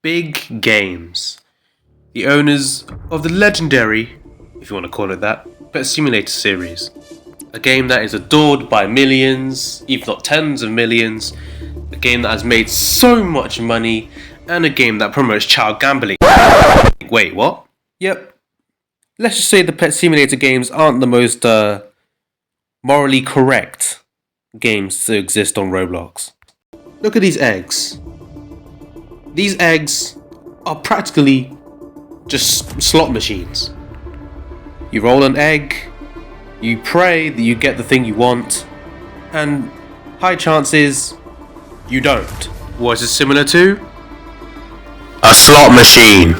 Big Games, the owners of the legendary, if you want to call it that, Pet Simulator series. A game that is adored by millions, if not tens of millions, a game that has made so much money, and a game that promotes child gambling. Wait, what? Yep. Let's just say the Pet Simulator games aren't the most morally correct games to exist on Roblox. Look at these eggs. These eggs are practically just slot machines. You roll an egg, you pray that you get the thing you want, and high chances you don't. What is it similar to? A slot machine.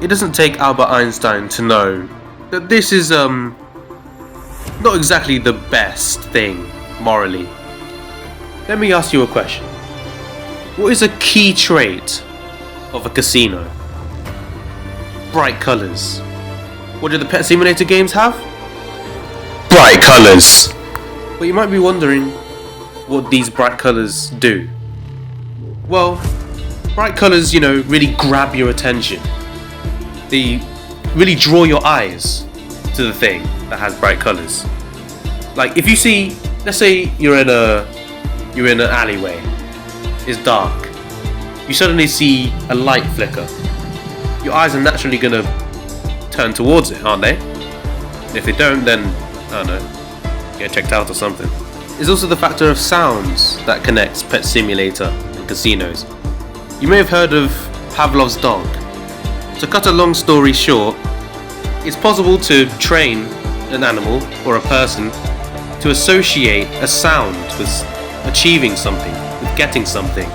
It doesn't take Albert Einstein to know that this is not exactly the best thing morally. Let me ask you a question. What is a key trait of a casino? Bright colours. What do the Pet Simulator games have? Bright colours. But you might be wondering what these bright colours do. Well, bright colours, really grab your attention. They really draw your eyes to the thing that has bright colours. Like if you see, let's say you're in an alleyway. It's dark. You suddenly see a light flicker. Your eyes are naturally gonna turn towards it, aren't they? And if they don't, then I don't know, get checked out or something. There's also the factor of sounds that connects Pet Simulator and casinos. You may have heard of Pavlov's dog. To cut a long story short, it's possible to train an animal or a person to associate a sound with achieving something, with getting something.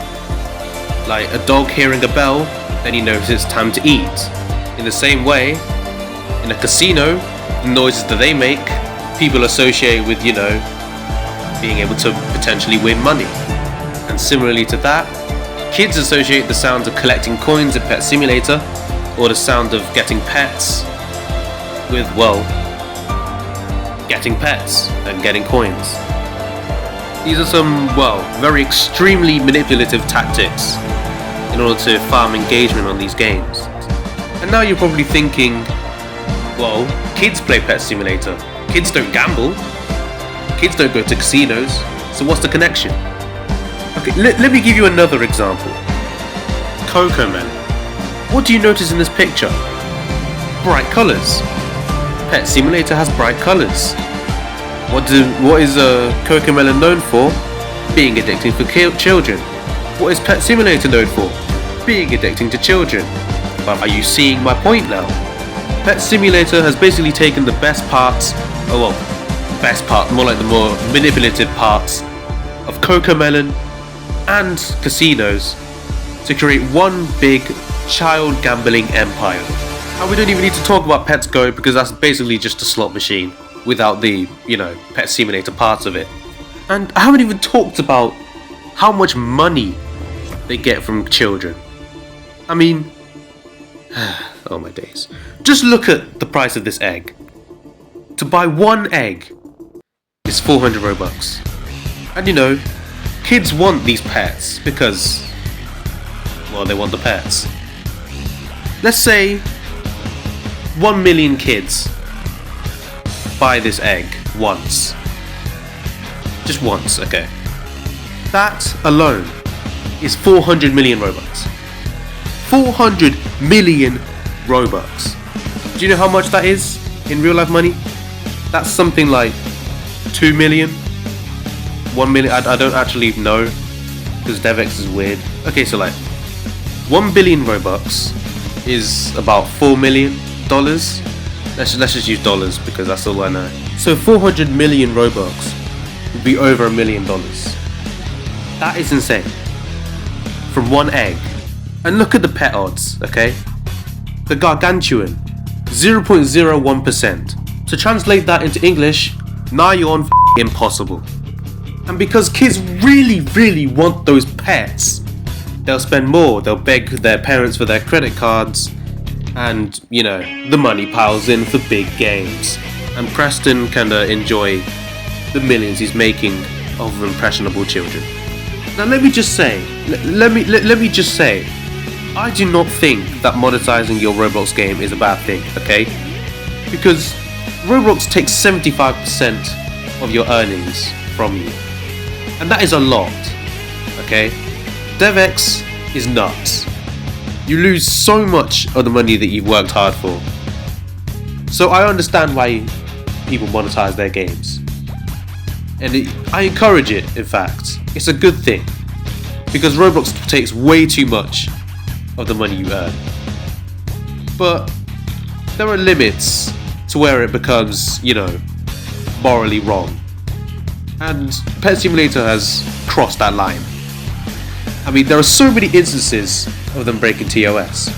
Like a dog hearing a bell, then he knows it's time to eat. In the same way, in a casino, the noises that they make, people associate with, being able to potentially win money. And similarly to that, kids associate the sound of collecting coins in Pet Simulator, or the sound of getting pets, with, getting pets and getting coins. These are some, very extremely manipulative tactics in order to farm engagement on these games. And now you're probably thinking, kids play Pet Simulator. Kids don't gamble. Kids don't go to casinos. So what's the connection? Okay, let me give you another example. Cocomelon. What do you notice in this picture? Bright colours. Pet Simulator has bright colours. What is Cocomelon known for? Being addicting for children. What is Pet Simulator known for? Being addicting to children. But are you seeing my point now? Pet Simulator has basically taken the best parts, more like the more manipulative parts of Cocomelon and casinos to create one big child gambling empire. And we don't even need to talk about Pets Go because that's basically just a slot machine without the, Pet Simulator parts of it. And I haven't even talked about how much money they get from children. I mean, oh my days. Just look at the price of this egg. To buy one egg is 400 Robux. And kids want these pets because, they want the pets. Let's say 1 million kids buy this egg once. Just once, okay. That alone is 400 million Robux. 400 million Robux. Do you know how much that is in real life money? That's something like 2 million? 1 million? I don't actually know because DevX is weird. Okay, so 1 billion Robux is about $4 million. Let's just use dollars because that's all I know. So 400 million Robux would be over $1 million. That is insane. From one egg. And look at the pet odds, okay? The gargantuan, 0.01%. To translate that into English, nigh on impossible. And because kids really, really want those pets, they'll spend more, they'll beg their parents for their credit cards, and, the money piles in for big games. And Preston can enjoy the millions he's making off of impressionable children. Now let me just say, I do not think that monetizing your Roblox game is a bad thing, okay? Because Roblox takes 75% of your earnings from you. And that is a lot, okay? DevX is nuts. You lose so much of the money that you've worked hard for. So I understand why people monetize their games. And I encourage it, in fact. It's a good thing. Because Roblox takes way too much of the money you earn. But there are limits to where it becomes, morally wrong. And Pet Simulator has crossed that line. I mean, there are so many instances of them breaking TOS.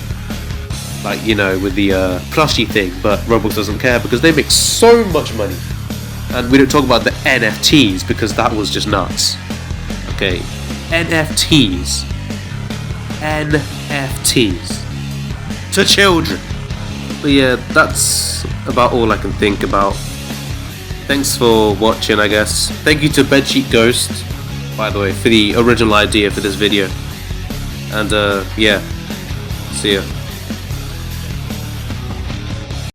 Like, with the plushie thing, but Roblox doesn't care because they make so much money. And we don't talk about the NFTs because that was just nuts. Okay, NFTs. NFTs. To children. But yeah, that's about all I can think about. Thanks for watching, I guess. Thank you to Bedsheet Ghost, by the way, for the original idea for this video. And yeah, see ya.